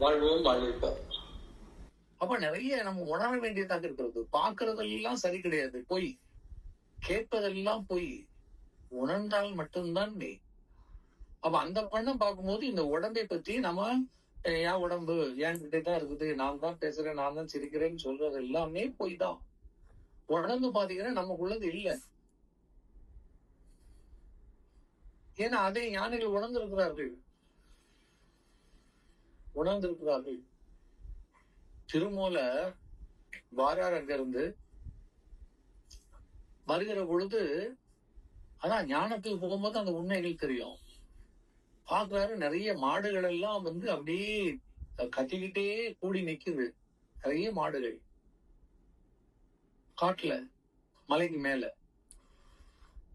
வாழ்வோம் வாழ்விப்போம். அப்ப நிறைய நம்ம உணர வேண்டியதாக இருக்கிறது. பார்க்கறதெல்லாம் சரி கிடையாது, பொய். கேட்பதெல்லாம் பொய். உணர்ந்தால் மட்டும்தான் மெய். அப்ப அந்த வண்ணம் பார்க்கும்போது இந்த உடம்பை பற்றி நம்ம என் உடம்பு என்கிட்ட தான் இருக்குது, நான் தான் பேசுறேன், நான் தான் சிரிக்கிறேன்னு சொல்றது எல்லாமே பொய் தான். உடம்பு பாத்தீங்கன்னா நமக்குள்ளது இல்ல. ஏன்னா அதை ஞானிகள் உணர்ந்திருக்கிறார்கள். திருமூலர் வாரார் அங்கிருந்து வருகிற பொழுது, அதான் ஞானத்துக்கு போகும்போது அந்த உண்மைகள் தெரியும். பாக்குறாரு, நிறைய மாடுகள் எல்லாம் வந்து அப்படியே கத்திக்கிட்டே கூடி நிக்குது. நிறைய மாடுகள் காட்டுல, மலைக்கு மேல.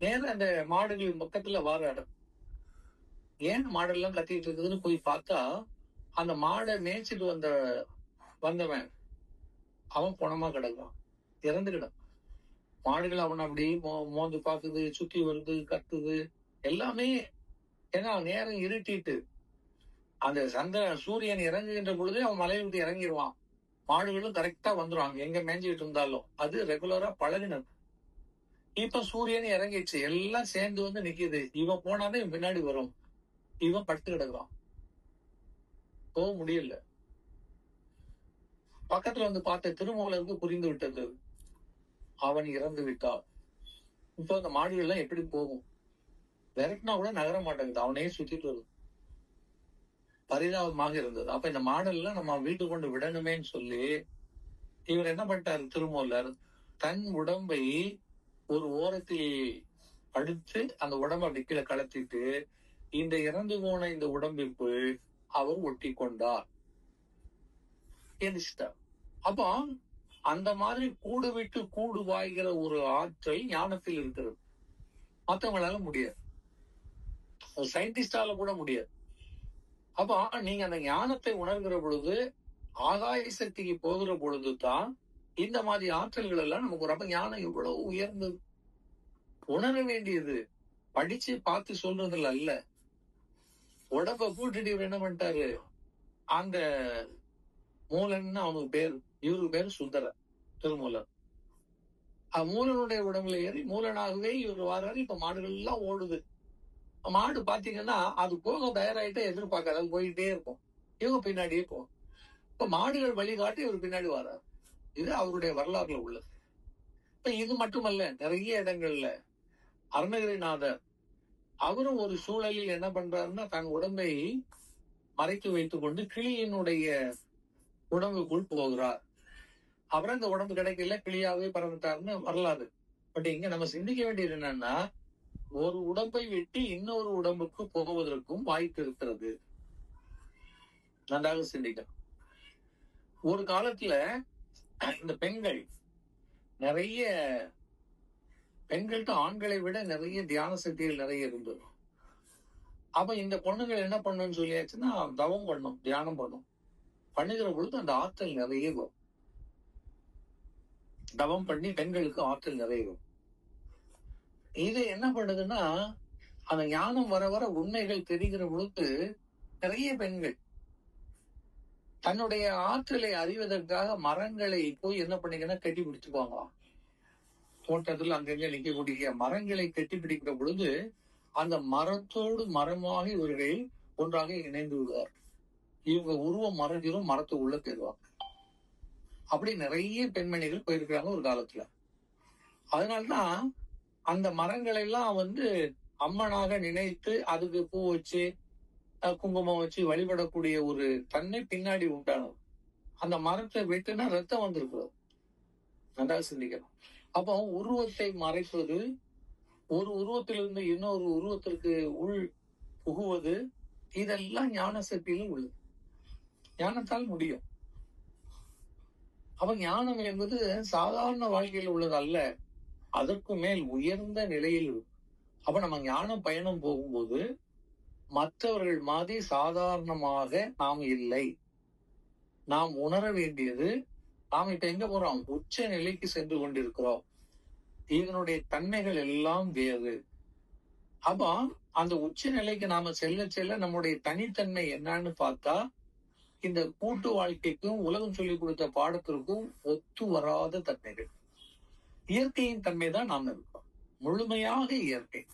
நேரம் அந்த மாடுகள் பக்கத்துல வாராரு. ஏன் மாடெல்லாம் கத்திட்டு இருக்குதுன்னு போய் பார்த்தா, அந்த மாடை மேய்ச்சிட்டு வந்தவன் அவன் பணமா கிடக்கான், இறந்து கிடக்கான். மாடுகள் அவன் அப்படியே மோந்து பாக்குது, சுத்தி வருது, கத்துது, எல்லாமே. ஏன்னா நேரம் இருட்டிட்டு அந்த சூரியன் இறங்குகின்ற பொழுது அவன் மலையை விட்டு இறங்கிடுவான். மாடுகளும் கரெக்டா வந்துருவாங்க எங்க மேய்ஞ்சிட்டு இருந்தாலும். அது ரெகுலரா பழகினது. இப்ப சூரியன் இறங்கிடுச்சு, எல்லாம் சேர்ந்து வந்து நிக்குது. இவன் போனாதான் இவன் பின்னாடி வரும். இவன் படுத்து கிடக்குறான், போக முடியல. பக்கத்துல வந்து பார்த்த திருமூலருக்கு புரிந்து விட்டது, அவன் இறந்து விட்டான். இப்ப அந்த மாடுகள் எல்லாம் எப்படி போகும்? விரட்டினா கூட நகர மாட்டேங்குது, அவனையே சுத்திட்டு வருது. பரிதாபமாக இருந்தது. அப்ப இந்த மாடெல்லாம் நம்ம வீட்டுக்கு கொண்டு விடணுமேன்னு சொல்லி இவர் என்ன பண்ணிட்டாரு திருமூலர், தன் உடம்பை ஒரு ஓரத்தில் படுத்து அந்த உடம்பை அப்படி கீழே கலத்திட்டு இந்த இறந்து போன இந்த உடம்பிற்கு அவர் ஒட்டி கொண்டார், எந்திரிச்சிட்டார். அப்போ அந்த மாதிரி கூடு விட்டு கூடு வாய்கிற ஒரு ஆற்றல் ஞானத்தில் இருக்கிறது. மற்றவங்களால முடியாது, சயின்டிஸ்டால கூட முடியாது. அப்போ நீங்க அந்த ஞானத்தை உணர்கிற பொழுது, ஆகாய சக்திக்கு போகிற பொழுதுதான் இந்த மாதிரி ஆற்றல்கள் எல்லாம் நமக்கு. அப்ப ஞானம் எவ்வளவு உயர்ந்தது, உணர வேண்டியது. படிச்சு பார்த்து சொல்றதுல அல்ல. உடம்ப கூட்டிட்டு இவர் என்ன பண்ணிட்டாரு, அந்த மூலன்னு அவனுக்கு பேர், இவருக்கு பேரு சுந்தர திருமூலர். மூலனுடைய உடம்புல ஏறி மூலனாகவே இவர் வர்றாரு. இப்ப மாடுகள் எல்லாம் ஓடுது. மாடு பாத்தீங்கன்னா அது போக தயாராயிட்டே எதிர்பார்க்காது, அது போயிட்டே இருக்கும். இவங்க பின்னாடியே போகும். இப்ப மாடுகள் வழிகாட்டி இவர் பின்னாடி வர்றாரு. இது அவருடைய வரலாறுல உள்ளது. இப்ப இது மட்டுமல்ல, நிறைய இடங்கள்ல அருணகிரிநாதர் அவரும் ஒரு சூழலில் என்ன பண்றாருன்னா, தன் உடம்பை மறைத்து வைத்துக் கொண்டு கிளியினுடைய உடம்புக்குள் போகிறார். அப்புறம் இந்த உடம்பு கிடைக்கல, கிளியாவே பறந்துட்டாருன்னு வரலாறு. பட் இங்க நம்ம சிந்திக்க வேண்டியது என்னன்னா, ஒரு உடம்பை விட்டு இன்னொரு உடம்புக்கு போவதற்கும் வாய்ப்பு இருக்கிறது. நன்றாக சிந்திக்கணும். ஒரு காலத்துல இந்த பெண்கள் நிறைய, பெண்கள்கிட்ட ஆண்களை விட நிறைய தியான சக்திகள் நிறைய இருந்தது. அப்ப இந்த பொண்ணுகள் என்ன பண்ணுன்னு சொல்லியாச்சுன்னா, தவம் பண்ணும், தியானம் பண்ணும். பண்ணுகிற பொழுது அந்த ஆற்றல் நிறைய வரும். தவம் பண்ணி பெண்களுக்கு ஆற்றல் நிறைய வரும். இது என்ன பண்ணுதுன்னா, அந்த ஞானம் வர வர உண்மைகள் தெரிகிற பொழுது நிறைய பெண்கள் தன்னுடைய ஆற்றலை அறிவதற்காக மரங்களை போய் என்ன பண்ணிக்கன்னா கட்டி பிடிச்சுக்குவாங்களாம். தோட்டத்தில் அங்கங்க நிற்கக்கூடிய மரங்களை கட்டி பிடிக்கிற பொழுது அந்த மரத்தோடு மரமாக இவர்கள் ஒன்றாக இணைந்து விடுவார். இவங்க உருவம் மறைஞ்சிரும், மரத்தை உள்ள போயிடுவாங்க. அப்படி நிறைய பெண்மணிகள் போயிருக்கிறாங்க ஒரு காலத்துல. அதனால்தான் அந்த மரங்களை எல்லாம் வந்து அம்மனாக நினைத்து அதுக்கு பூ வச்சு குங்குமம் வச்சு வழிபடக்கூடிய ஒரு தன்மை பின்னாடி உண்டானது. அந்த மரத்தை வெட்டுனா ரத்தம் வந்திருக்கிறது. நல்லா சிந்திக்கணும். அப்போ உருவத்தை மறைப்பது, ஒரு உருவத்திலிருந்து இன்னொரு உருவத்திற்கு உள் புகுவது, இதெல்லாம் ஞான சக்தியிலும் உள்ளது. ஞானத்தால் முடியும். அப்ப ஞானம் என்பது சாதாரண வாழ்க்கையில் உள்ளது அல்ல, அதற்கு மேல் உயர்ந்த நிலையில். அப்ப நம்ம ஞான பயணம் போகும்போது மற்றவர்கள் மாதிரி சாதாரணமாக நாம் இல்லை. நாம் உணர வேண்டியது, நாம் இப்ப எங்க போறோம், உச்ச நிலைக்கு சென்று கொண்டிருக்கிறோம். இதனுடைய தன்மைகள் எல்லாம் வேறு. அப்ப அந்த உச்ச நிலைக்கு நாம செல்ல செல்ல நம்முடைய தனித்தன்மை என்னன்னு பார்த்தா, இந்த கூட்டு வாழ்க்கைக்கும் உலகம் சொல்லிக் கொடுத்த பாடத்திற்கும் ஒத்து வராத தன்மைகள். இயற்கையின் தன்மை தான் நாம் இருக்கோம். முழுமையாக இயற்கை.